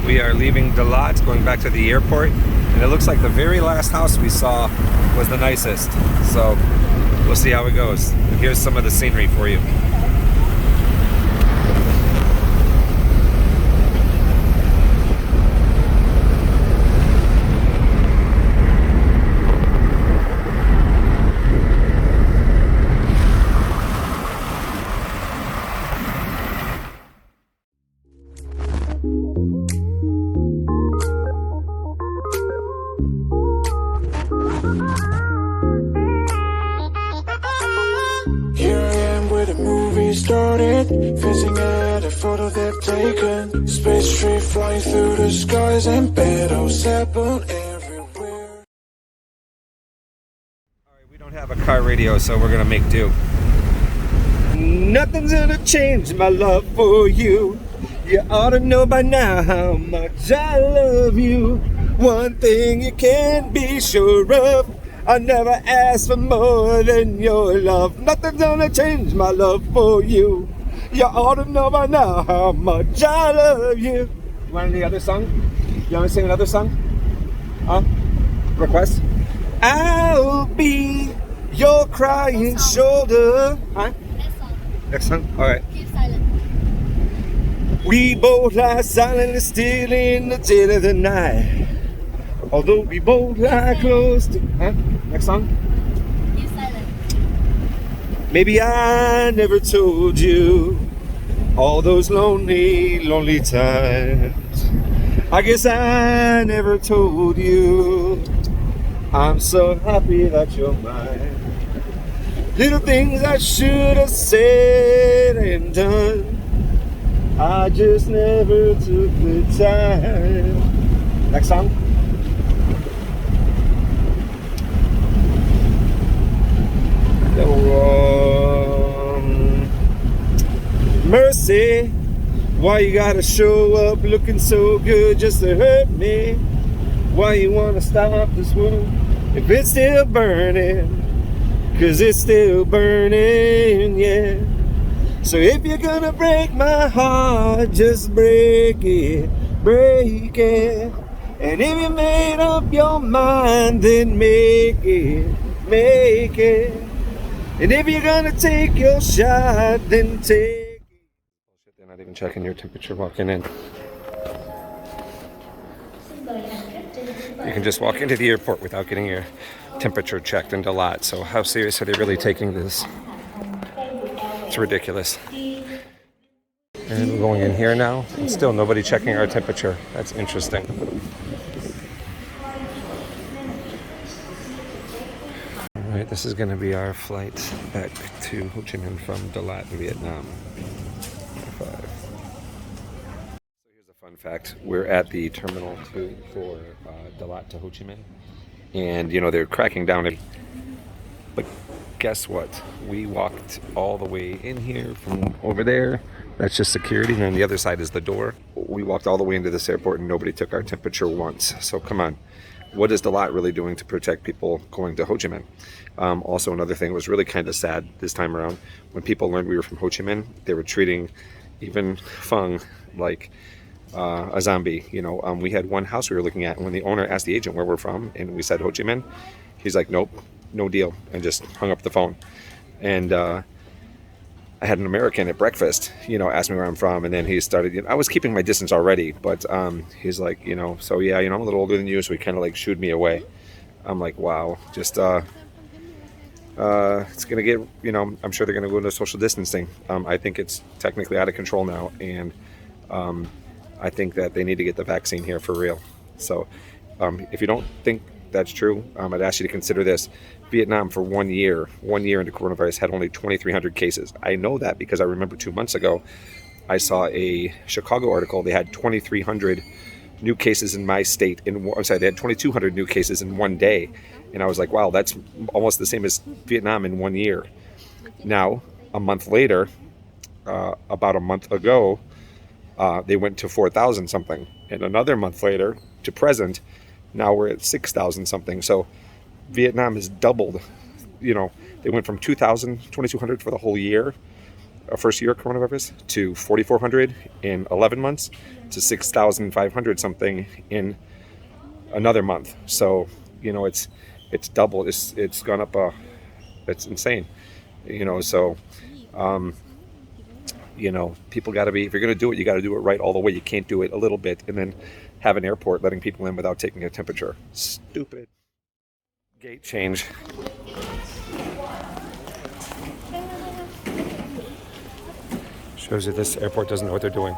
We are leaving Dalat, going back to the airport, and it looks like the very last house we saw was the nicest. So we'll see how it goes. Here's some of the scenery for you. Started facing at a photo they've taken. Space tree flying through the skies and petals happen everywhere. Alright, we don't have a car radio, so we're gonna make do. Nothing's gonna change my love for you. You ought to know by now how much I love you. One thing you can't be sure of, I never asked for more than your love. Nothing's gonna change my love for you. You ought to know by now how much I love you. You want any other song? You want to sing another song? Huh? Request? I'll be your crying shoulder. Huh? Next song? Alright. Keep silent. We both lie silently still in the dead of the night. Although we both lie close to... Huh? Next song? Keep silent. Maybe I never told you all those lonely, lonely times. I guess I never told you I'm so happy that you're mine. Little things I should have said and done, I just never took the time. Next song? Mercy, why you gotta show up looking so good just to hurt me? Why you wanna stop this world if it's still burning? 'Cause it's still burning, yeah. So if you're gonna break my heart, just break it, break it. And if you made up your mind, then make it, make it. And if you're gonna take your shot, then take it. They're not even checking your temperature walking in. You can just walk into the airport without getting your temperature checked in Dalat. So how serious are they really taking this? It's ridiculous. And we're going in here now, and still nobody checking our temperature. That's interesting. Alright, this is going to be our flight back to Ho Chi Minh from Dalat, Vietnam. High five. So here's a fun fact. We're at the Terminal 2 for Dalat to Ho Chi Minh. And, you know, they're cracking down. But guess what? We walked all the way in here from over there. That's just security. And on the other side is the door. We walked all the way into this airport and nobody took our temperature once. So come on. What is Dalat really doing to protect people going to Ho Chi Minh? Also, another thing was really kind of sad this time around. When people learned we were from Ho Chi Minh, they were treating even Fung like a zombie. You know, we had one house we were looking at, and when the owner asked the agent where we're from, and we said Ho Chi Minh, he's like, nope, no deal, and just hung up the phone. And I had an American at breakfast, you know, ask me where I'm from, and then he started, you know, I was keeping my distance already, but he's like, you know, so yeah, you know, I'm a little older than you, so he kind of like shooed me away. I'm like, wow, just, it's going to get, you know, I'm sure they're going to go into social distancing. I think it's technically out of control now, and I think that they need to get the vaccine here for real. So if you don't think that's true, I'd ask you to consider this. Vietnam for 1 year into coronavirus had only 2,300 cases. I know that because I remember 2 months ago, I saw a Chicago article. They had 2,300 new cases in my state. They had 2,200 new cases in one day. And I was like, wow, that's almost the same as Vietnam in 1 year. Now, a month later, about a month ago, they went to 4,000 something. And another month later, to present, now we're at 6,000 something. So Vietnam has doubled. You know, they went from 2,200 for the whole year first year of coronavirus to 4,400 in 11 months to 6,500 something in another month. So, you know, it's doubled. It's gone up. It's insane. You know, so, you know, people got to be, if you're going to do it, you got to do it right all the way. You can't do it a little bit and then have an airport letting people in without taking a temperature. Stupid. Gate change. Shows you this airport doesn't know what they're doing.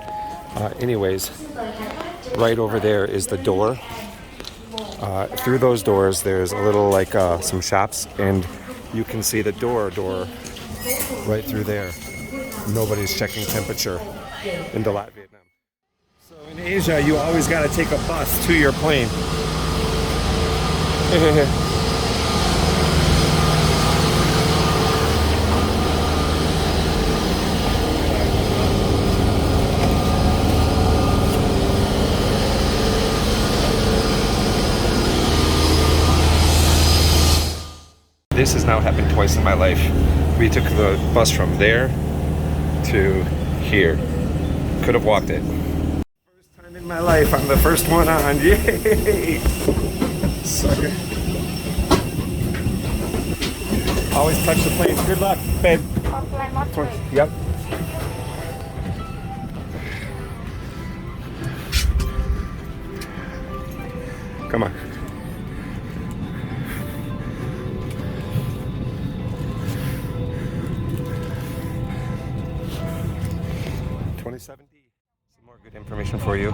Anyways, right over there is the door. Through those doors, there's a little like some shops, and you can see the door right through there. Nobody's checking temperature in Dalat, Vietnam. So in Asia, you always got to take a bus to your plane. This has now happened twice in my life. We took the bus from there to here. Could have walked it. First time in my life, I'm the first one on. Yay! Sucker. Always touch the plane. Good luck, babe. Yep. Come on. Some more good information for you.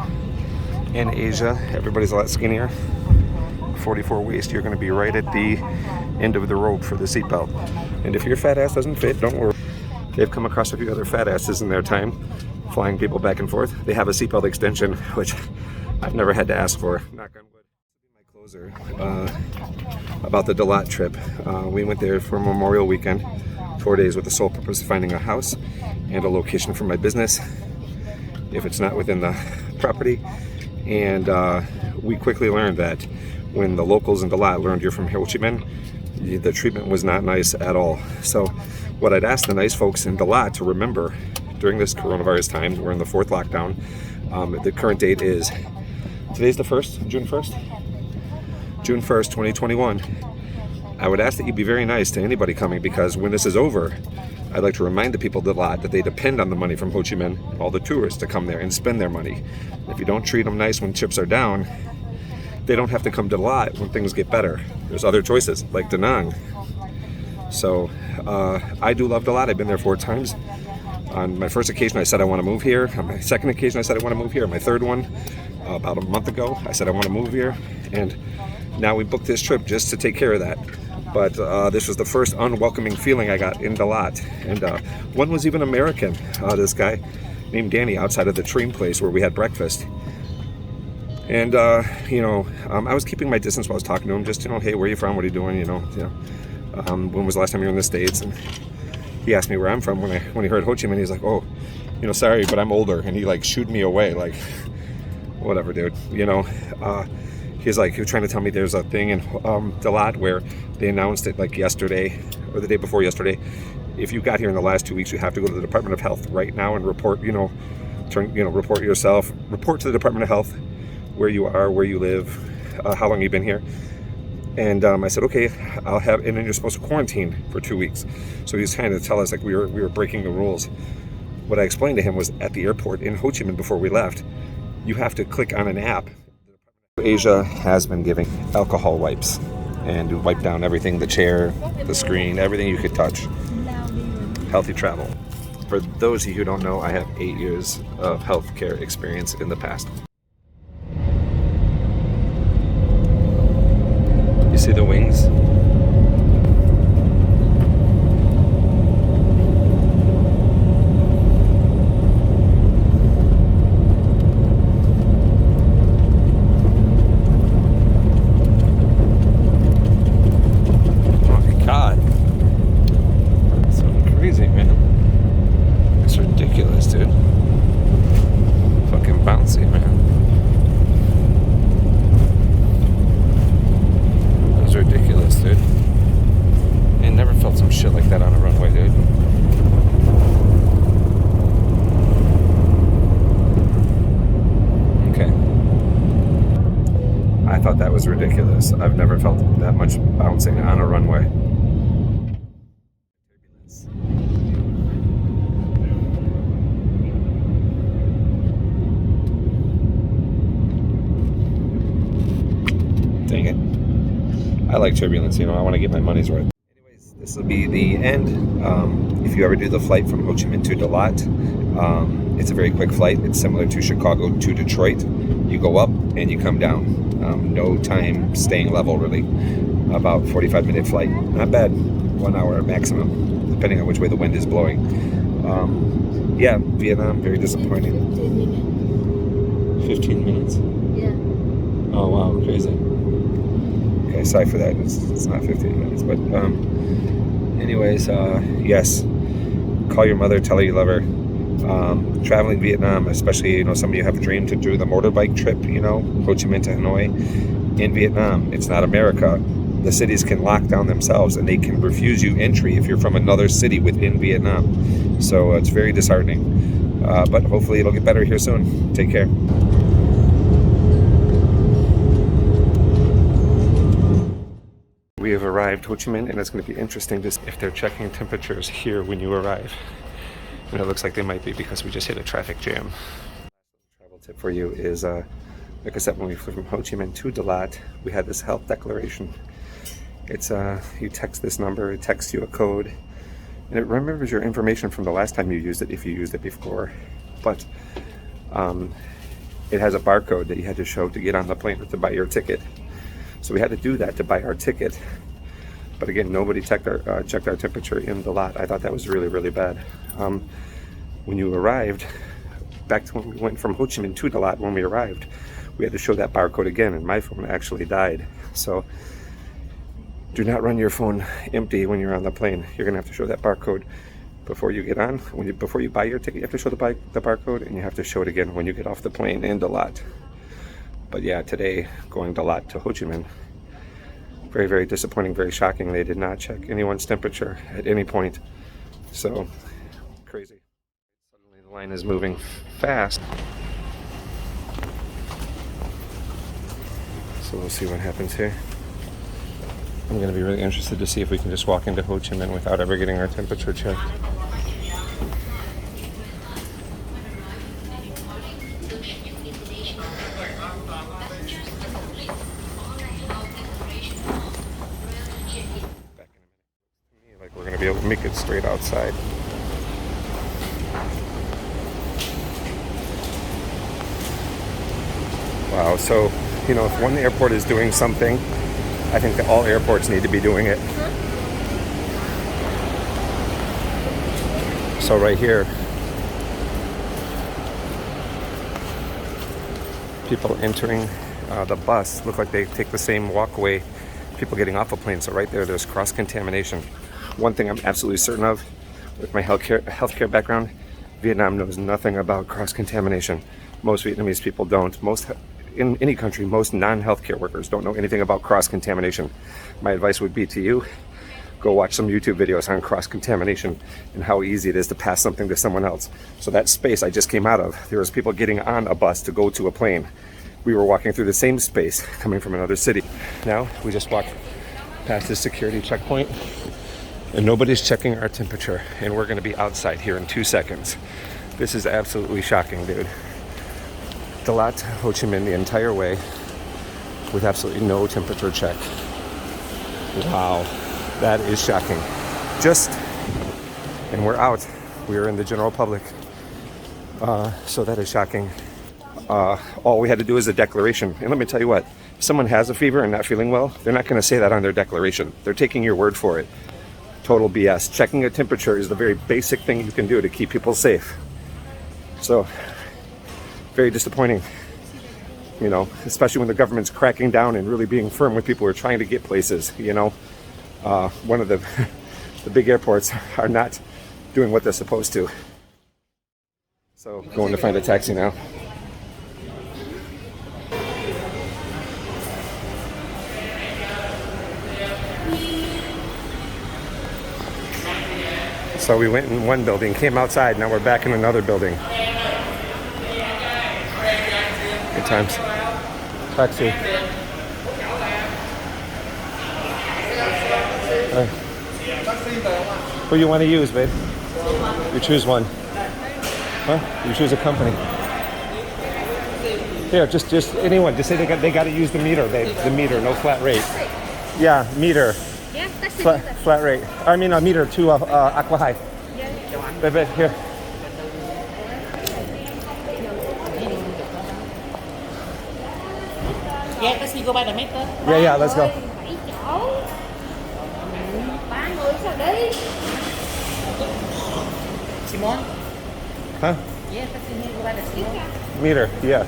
In Asia, everybody's a lot skinnier. 44 waist, you're going to be right at the end of the rope for the seatbelt. And if your fat ass doesn't fit, don't worry. They've come across a few other fat asses in their time, flying people back and forth. They have a seatbelt extension, which I've never had to ask for. Knock on wood. My closer about the Dalat trip. We went there for Memorial Weekend, 4 days with the sole purpose of finding a house and a location for my business, if it's not within the property. And we quickly learned that when the locals in Dalat learned you're from Ho Chi Minh, the treatment was not nice at all. So what I'd ask the nice folks in Dalat to remember during this coronavirus time, we're in the 4th lockdown. The current date is, today's the 1st, June 1st? June 1st, 2021. I would ask that you be very nice to anybody coming, because when this is over, I'd like to remind the people of Dalat that they depend on the money from Ho Chi Minh, all the tourists, to come there and spend their money. If you don't treat them nice when chips are down, they don't have to come to Dalat when things get better. There's other choices, like Da Nang. So, I do love Dalat. I've been there 4 times. On my first occasion, I said I want to move here. On my second occasion, I said I want to move here. On my third one, about a month ago, I said I want to move here. And now we booked this trip just to take care of that. But this was the first unwelcoming feeling I got in Dalat. And one was even American, this guy named Danny, outside of the Dream place where we had breakfast. And, you know, I was keeping my distance while I was talking to him, just, you know, hey, where are you from? What are you doing? You know, when was the last time you were in the States? And he asked me where I'm from. When he heard Ho Chi Minh, he was like, oh, you know, sorry, but I'm older. And he, like, shooed me away, like, whatever, dude, you know. He was trying to tell me there's a thing in Dalat where they announced it like yesterday or the day before yesterday. If you got here in the last 2 weeks, you have to go to the Department of Health right now and report, report yourself, report to the Department of Health where you are, where you live, how long you've been here. And I said, okay, I'll have, and then you're supposed to quarantine for 2 weeks. So he was trying to tell us like we were breaking the rules. What I explained to him was at the airport in Ho Chi Minh before we left, you have to click on an app. Asia has been giving alcohol wipes and wipe down everything, the chair, the screen, everything you could touch. Healthy travel. For those of you who don't know, I have 8 years of healthcare experience in the past. You see the wings? Shit like that on a runway, dude. That was ridiculous. I've never felt that much bouncing on a runway. Dang it. I like turbulence, you know, I want to get my money's worth. Anyways, this will be the end. If you ever do the flight from Ho Chi Minh to Dalat, it's a very quick flight. It's similar to Chicago to Detroit. You go up and you come down. No time staying level, really. About 45-minute flight. Not bad. 1 hour maximum, depending on which way the wind is blowing. Yeah, Vietnam, very disappointing. 15 minutes? Yeah. Oh, wow, crazy. Okay, sorry for that. It's not 15 minutes, but anyways, yes, call your mother, tell her you love her. Traveling Vietnam, especially, you know, some of you have dreamed to do the motorbike trip, you know, Ho Chi Minh to Hanoi. In Vietnam, it's not America. The cities can lock down themselves and they can refuse you entry if you're from another city within Vietnam. So it's very disheartening, but hopefully it'll get better here soon. Take care. We have arrived Ho Chi Minh, and it's going to be interesting to see if they're checking temperatures here when you arrive. And it looks like they might be because we just hit a traffic jam. Travel tip for you is, like I said, when we flew from Ho Chi Minh to Dalat, we had this health declaration. It's you text this number, it texts you a code, and it remembers your information from the last time you used it, if you used it before. But it has a barcode that you had to show to get on the plane or to buy your ticket. So we had to do that to buy our ticket. But again, nobody checked our temperature in Dalat. I thought that was really, really bad. When you arrived, back to when we went from Ho Chi Minh to Dalat, when we arrived, we had to show that barcode again, and my phone actually died. So do not run your phone empty when you're on the plane. You're gonna have to show that barcode before you get on. Before you buy your ticket, you have to show the barcode, and you have to show it again when you get off the plane in Dalat. But yeah, today, going Dalat to Ho Chi Minh, very, very disappointing, very shocking. They did not check anyone's temperature at any point. So, crazy. Suddenly the line is moving fast. So we'll see what happens here. I'm going to be really interested to see if we can just walk into Ho Chi Minh without ever getting our temperature checked. We're going to be able to make it straight outside. Wow, so, you know, if one airport is doing something, I think that all airports need to be doing it. So right here, people entering the bus look like they take the same walkway people getting off a plane. So right there, there's cross-contamination. One thing I'm absolutely certain of, with my healthcare background, Vietnam knows nothing about cross-contamination. Most Vietnamese people don't. In any country, most non-healthcare workers don't know anything about cross-contamination. My advice would be to you, go watch some YouTube videos on cross-contamination and how easy it is to pass something to someone else. So that space I just came out of, there was people getting on a bus to go to a plane. We were walking through the same space coming from another city. Now we just walked past this security checkpoint and nobody's checking our temperature, and we're going to be outside here in 2 seconds. This is absolutely shocking, dude. Dalat, Ho Chi Minh, the entire way with absolutely no temperature check. Wow, that is shocking. And we're out. We're in the general public. So that is shocking. All we had to do is a declaration. And let me tell you what, if someone has a fever and not feeling well, they're not going to say that on their declaration. They're taking your word for it. Total BS. Checking a temperature is the very basic thing you can do to keep people safe. So, very disappointing, you know, especially when the government's cracking down and really being firm with people who are trying to get places, you know. One of the big airports are not doing what they're supposed to. So, going to find a taxi now. So we went in one building, came outside, now we're back in another building. Good times. Taxi. Who you want to use, babe? You choose one. Huh? You choose a company. Here, just anyone. Just say they got to use the meter, babe. The meter, no flat rate. Yeah, meter. Yeah, taxi. Flat rate. I mean a meter to Aqua High. Babe, here. Yeah, taxi go by the meter. Yeah, let's go. 7 chỗ. 3 người sao đi? Simon. Huh? Yeah, taxi here go by the Simon. Meter, yeah.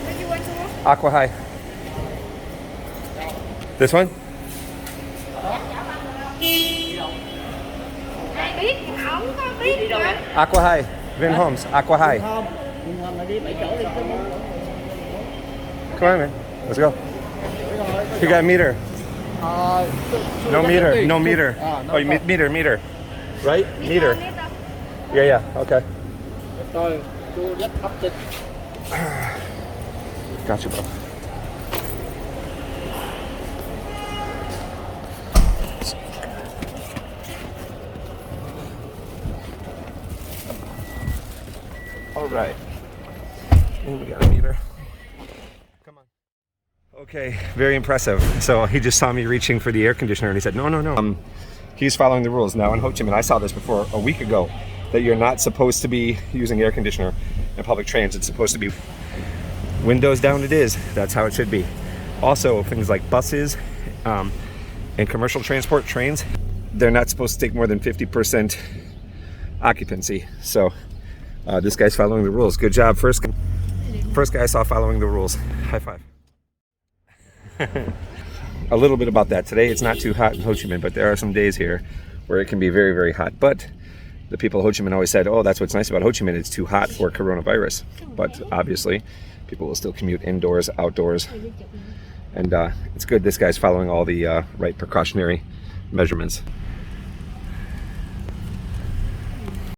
Where do you want to walk? Aqua High. This one? Ai biết, không có biết mà. Aqua High. Vin Homes. Aqua High. Không, nhưng mà mày đi 7 chỗ đi chứ. Come on, man. Let's go. You got meter. No meter. No meter. Oh, you meter. Right? Meter. Yeah. Okay. Rồi, tôi rất hấp dẫn. Got you, bro. All right. And we got a meter. Come on. Okay, very impressive. So he just saw me reaching for the air conditioner and he said, no. He's following the rules. Now in Ho Chi Minh, I saw this before a week ago, that you're not supposed to be using air conditioner in public transit. It's supposed to be windows down. It is. That's how it should be. Also, things like buses and commercial transport trains, they're not supposed to take more than 50% occupancy. So this guy's following the rules. Good job. First guy I saw following the rules. High five. A little bit about that. Today it's not too hot in Ho Chi Minh, but there are some days here where it can be very, very hot. But the people of Ho Chi Minh always said, oh, that's what's nice about Ho Chi Minh. It's too hot for coronavirus. But obviously, people will still commute indoors, outdoors. And it's good this guy's following all the right precautionary measurements.